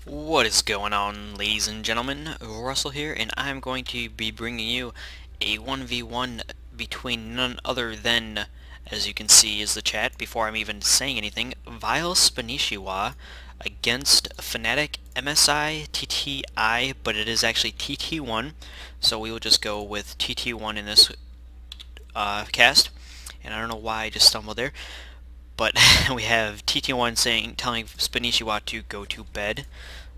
What is going on, ladies and gentlemen? Russell here, and I'm going to be bringing you a 1v1 between none other than, as you can see is the chat before I'm even saying anything, vileSpanishiwa against fnaticMSiTTI, but it is actually TT1, so we will just go with TT1 in this cast, and I don't know why I just stumbled there. But we have TT1 telling Spanishiwa to go to bed.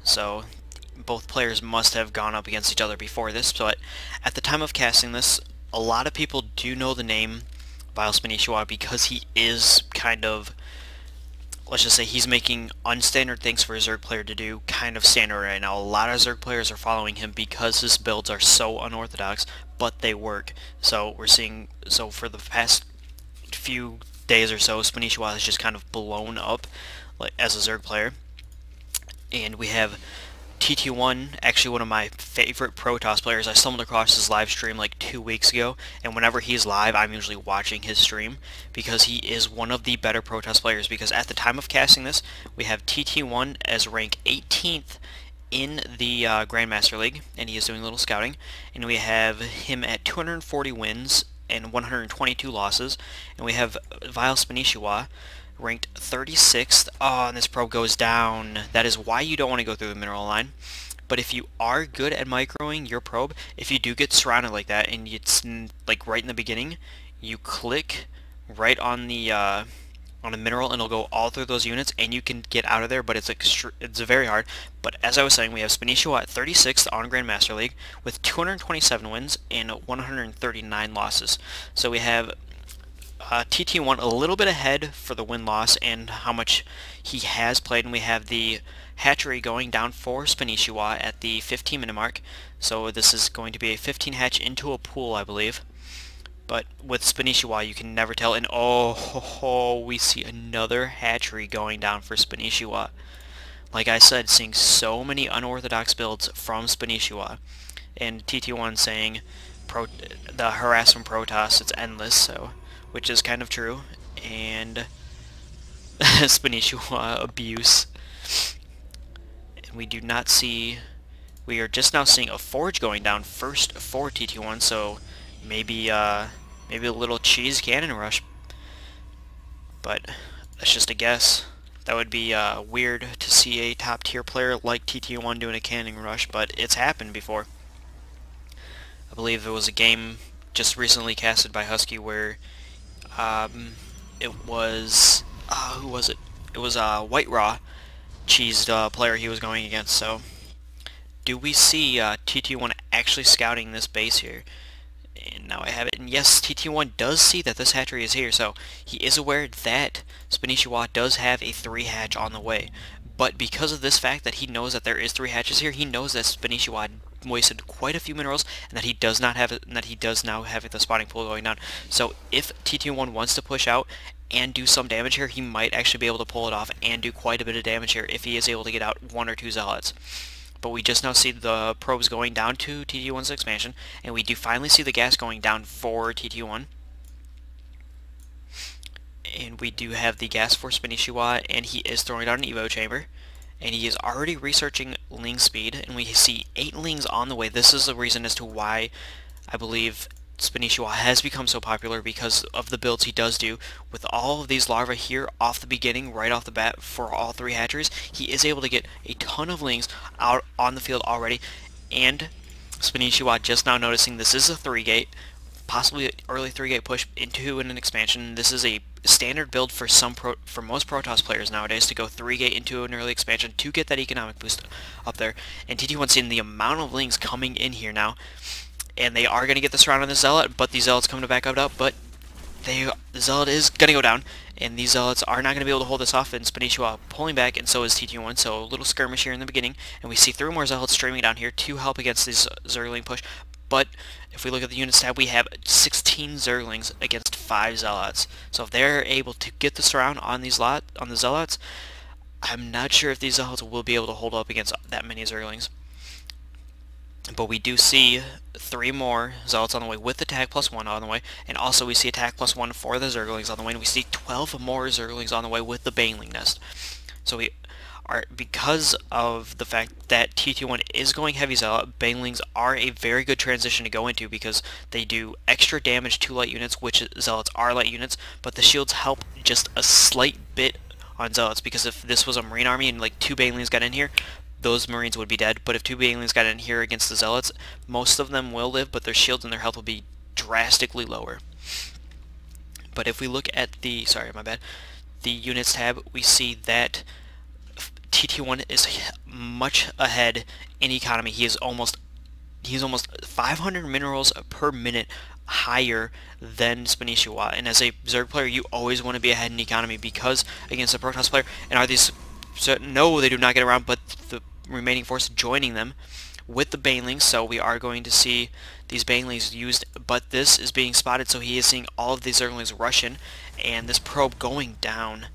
So both players must have gone up against each other before this. But at the time of casting this, a lot of people do know the name vileSpanishiwa because he is kind of, let's just say, he's making unstandard things for a Zerg player to do kind of standard right now. A lot of Zerg players are following him because his builds are so unorthodox, but they work. So we're seeing, so for the past few days or so, Spanishiwa has just kind of blown up as a Zerg player. And we have TT1, actually one of my favorite Procast players. I stumbled across his live stream like 2 weeks ago, and whenever he's live, I'm usually watching his stream because he is one of the better Procast players. Because at the time of casting this, we have TT1 as rank 18th in the Grandmaster League, and he is doing a little scouting. And we have him at 240 wins and 122 losses, and we have vileSpanishiwa ranked 36th. Oh, and this probe goes down. That is why you don't want to go through the mineral line. But if you are good at microing your probe, if you do get surrounded like that, and it's like right in the beginning, you click right on the mineral, and it'll go all through those units, and you can get out of there. But it's very hard. But as I was saying, we have Spanishiwa at 36th on Grandmaster League with 227 wins and 139 losses. So we have TT1 a little bit ahead for the win-loss and how much he has played, and we have the hatchery going down for Spanishiwa at the 15-minute mark. So this is going to be a 15 hatch into a pool, I believe. But with Spanishiwa, you can never tell. And oh, we see another hatchery going down for Spanishiwa. Like I said, seeing so many unorthodox builds from Spanishiwa. And TT1 saying the harass from Procast, it's endless, so which is kind of true. And Spanishiwa abuse. And we do not see, we are just now seeing a forge going down first for TT1, so maybe maybe a little cheese cannon rush, but that's just a guess. That would be weird to see a top tier player like TT1 doing a cannon rush, but it's happened before. I believe there was a game just recently casted by Husky where it was who was it? It was White Raw cheesed player he was going against. So do we see TT1 actually scouting this base here? And now I have it, and yes, TT1 does see that this hatchery is here, so he is aware that Spanishiwa does have a 3 hatch on the way. But because of this fact that he knows that there is 3 hatches here, he knows that Spanishiwa wasted quite a few minerals, and that he does not have it, and that he does now have the spawning pool going down. So if TT1 wants to push out and do some damage here, he might actually be able to pull it off and do quite a bit of damage here if he is able to get out 1 or 2 zealots. But we just now see the probes going down to TT1's expansion, and we do finally see the gas going down for TT1. And we do have the gas for Spanishiwa, and he is throwing out an Evo chamber. And he is already researching Ling speed, and we see 8 Lings on the way. This is the reason as to why I believe Spanishiwa has become so popular, because of the builds he does do. With all of these larvae here off the beginning, right off the bat, for all 3 hatcheries, he is able to get a ton of Lings out on the field already. And Spanishiwa just now noticing this is a 3-gate, possibly an early 3-gate push into an expansion. This is a standard build for most Procast players nowadays, to go 3-gate into an early expansion to get that economic boost up there. And TT1 seeing the amount of Lings coming in here now, and they are going to get this round on the Zealot, but the Zealot's coming to back up, but the Zealot is going to go down, and these Zealots are not going to be able to hold this off, and Spanishiwa pulling back, and so is TT1, so a little skirmish here in the beginning, and we see 3 more Zealots streaming down here to help against this Zergling push. But if we look at the unit stat, we have 16 Zerglings against 5 Zealots. So if they're able to get the surround on the Zealots, I'm not sure if these Zealots will be able to hold up against that many Zerglings. But we do see 3 more Zealots on the way with attack +1 on the way, and also we see attack +1 for the Zerglings on the way, and we see 12 more Zerglings on the way with the Baneling Nest. So we are because of the fact that TT1 is going heavy Zealot. Banelings are a very good transition to go into because they do extra damage to light units, which Zealots are light units, but the shields help just a slight bit on Zealots, because if this was a Marine army and like 2 Banelings got in here, those Marines would be dead. But if 2 Banelings got in here against the Zealots, most of them will live, but their shields and their health will be drastically lower. But if we look at the, the units tab, we see that TT1 is much ahead in economy. He's almost 500 minerals per minute higher than vileSpanishiwa. And as a Zerg player, you always want to be ahead in economy, because against a Procast player, and are these, so, no, they do not get around, but the remaining force joining them with the Banelings, so we are going to see these Banelings used, but this is being spotted, so he is seeing all of these Zerglings rush in, and this probe going down.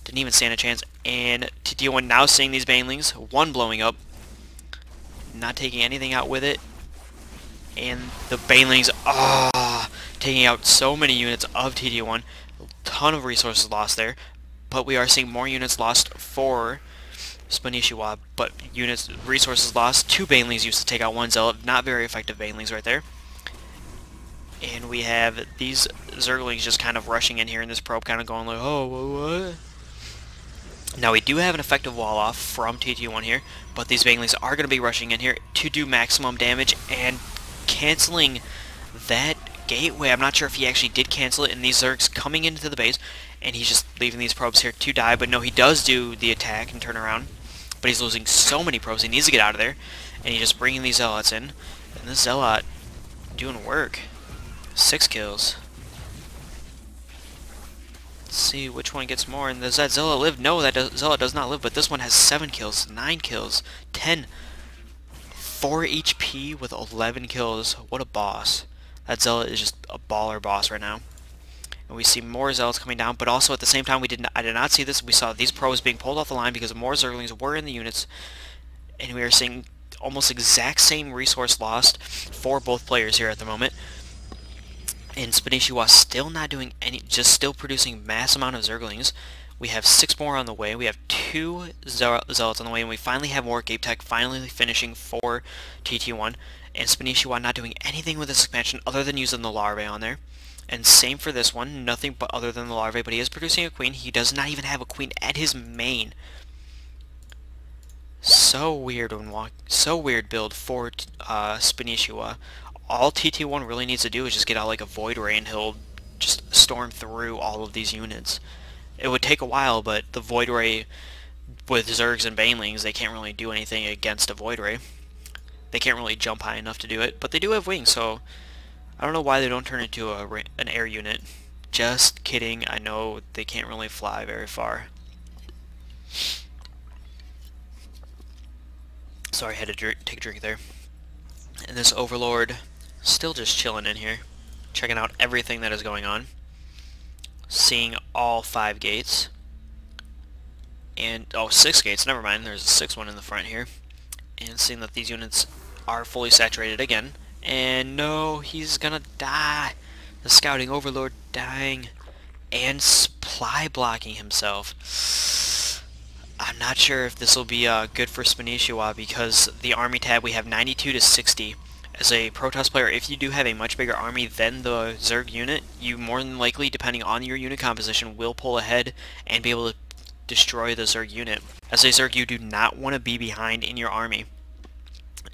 Didn't even stand a chance, and TT1 now seeing these Banelings, one blowing up, not taking anything out with it, and the Banelings, taking out so many units of TT1, a ton of resources lost there, but we are seeing more units lost for vileSpanishiwa, but resources lost. 2 Banelings used to take out 1 Zealot, not very effective Banelings right there. And we have these Zerglings just kind of rushing in here, and this probe kind of going like, oh, what? Now we do have an effective wall off from TT1 here, but these Banelings are going to be rushing in here to do maximum damage and canceling that gateway. I'm not sure if he actually did cancel it, and these Zergs coming into the base, and he's just leaving these probes here to die, but no, he does do the attack and turn around, but he's losing so many probes, he needs to get out of there, and he's just bringing these Zealots in, and this Zealot doing work. 6 kills. Let's see which one gets more, and does that Zealot live? No, that Zealot does not live, but this one has 7 kills, 9 kills, 10, 4 HP with 11 kills. What a boss. That Zealot is just a baller boss right now. And we see more Zealots coming down, but also at the same time I did not see this. We saw these probes being pulled off the line because more Zerglings were in the units, and we are seeing almost exact same resource lost for both players here at the moment. And vileSpanishiwa still not doing any, just still producing mass amount of Zerglings. We have 6 more on the way. We have 2 Zealots on the way, and we finally have more Gape Tech finally finishing for TT1. And vileSpanishiwa not doing anything with this expansion other than using the larvae on there. And same for this one, nothing but other than the larvae, but he is producing a queen. He does not even have a queen at his main. So weird build for vileSpanishiwa. All TT1 really needs to do is just get out like a Void Ray, and he'll just storm through all of these units. It would take a while, but the Void Ray with Zergs and Banelings, they can't really do anything against a Void Ray. They can't really jump high enough to do it, but they do have wings, so I don't know why they don't turn into an air unit. Just kidding, I know they can't really fly very far. Sorry, I had to take a drink there. And this Overlord, still just chilling in here, checking out everything that is going on. Seeing all 5 gates. And, 6 gates, never mind, there's a 6th one in the front here. And seeing that these units are fully saturated again. And no, he's gonna die. The Scouting Overlord dying. And supply blocking himself. I'm not sure if this will be good for vileSpanishiwa, because the army tab we have 92 to 60. As a Protoss player, if you do have a much bigger army than the Zerg unit, you more than likely, depending on your unit composition, will pull ahead and be able to destroy the Zerg unit. As a Zerg, you do not want to be behind in your army,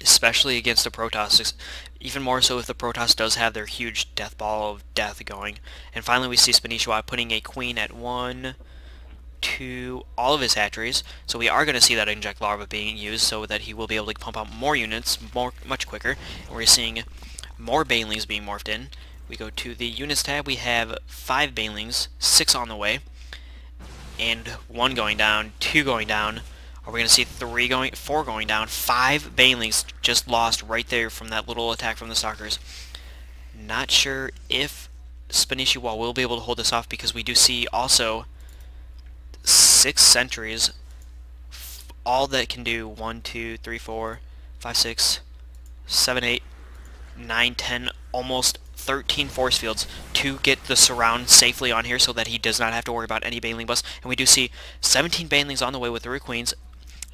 especially against a Protoss, even more so if the Protoss does have their huge death ball of death going. And finally we see vileSpanishiwa putting a queen at 1, 2, all of his hatcheries, so we are going to see that inject larva being used so that he will be able to pump out more units much quicker. And we're seeing more Banelings being morphed in. We go to the units tab, we have 5 Banelings, 6 on the way, and 1 going down, 2 going down. Are we going to see 4 going down? 5 Banelings just lost right there from that little attack from the Stalkers. Not sure if vileSpanishiwa will be able to hold this off, because we do see also 6 sentries, all that can do 1, 2, 3, 4, 5, 6, 7, 8, 9, 10, almost 13 force fields to get the surround safely on here so that he does not have to worry about any Baneling bus. And we do see 17 Banelings on the way with 3 queens,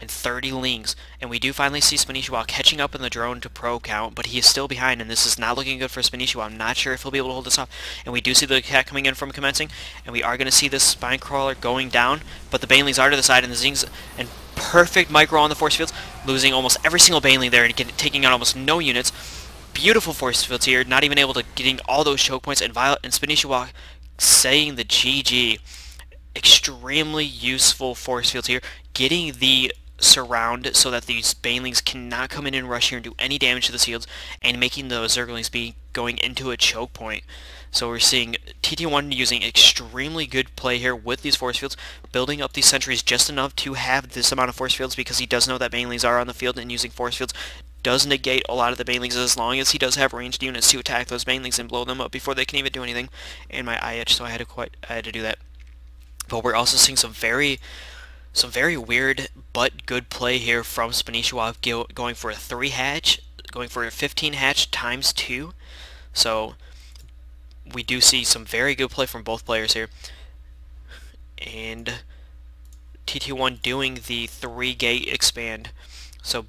and 30 lings. And we do finally see SpanishiWa catching up in the drone to pro count, but he is still behind, and this is not looking good for SpanishiWa. I'm not sure if he'll be able to hold this off. And we do see the cat coming in from commencing, and we are going to see this spine crawler going down, but the banelings are to the side, and the zings and perfect micro on the force fields, losing almost every single baneling there and taking out almost no units. Beautiful force fields here, not even able to getting all those choke points, and SpanishiWa saying the GG. Extremely useful force fields here, getting the surround so that these banelings cannot come in and rush here and do any damage to the shields, and making the zerglings be going into a choke point. So we're seeing TT1 using extremely good play here with these force fields, building up these sentries just enough to have this amount of force fields, because he does know that banelings are on the field, and using force fields does negate a lot of the banelings as long as he does have ranged units to attack those banelings and blow them up before they can even do anything. And my eye itched, so I had to do that. But we're also seeing some very weird but good play here from SpanishiWa, going for a 3 hatch, going for a 15 hatch times 2. So we do see some very good play from both players here. And TT1 doing the 3 gate expand. So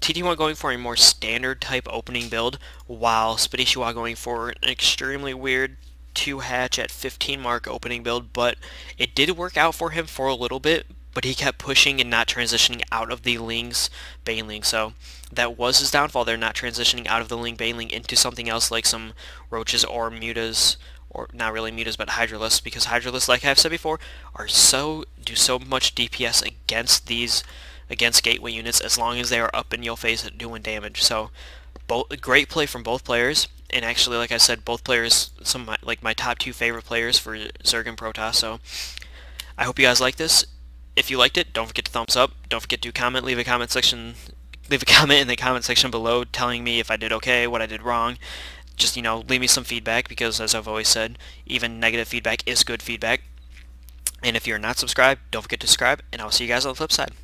TT1 going for a more standard type opening build, while SpanishiWa going for an extremely weird 2 hatch at 15 mark opening build. But it did work out for him for a little bit, but he kept pushing and not transitioning out of the Ling's Baneling. So that was his downfall there, not transitioning out of the Ling Baneling into something else like some Roaches or Mutas, or not really Mutas, but Hydralisks, because Hydralisks, like I've said before, do so much DPS against gateway units as long as they are up in your face doing damage. So great play from both players. And actually, like I said, both players, my top 2 favorite players for Zerg and Procast. So I hope you guys like this. If you liked it, don't forget to thumbs up. Don't forget to comment. Leave a comment in the comment section below telling me if I did okay, what I did wrong. Just, leave me some feedback, because as I've always said, even negative feedback is good feedback. And if you're not subscribed, don't forget to subscribe, and I'll see you guys on the flip side.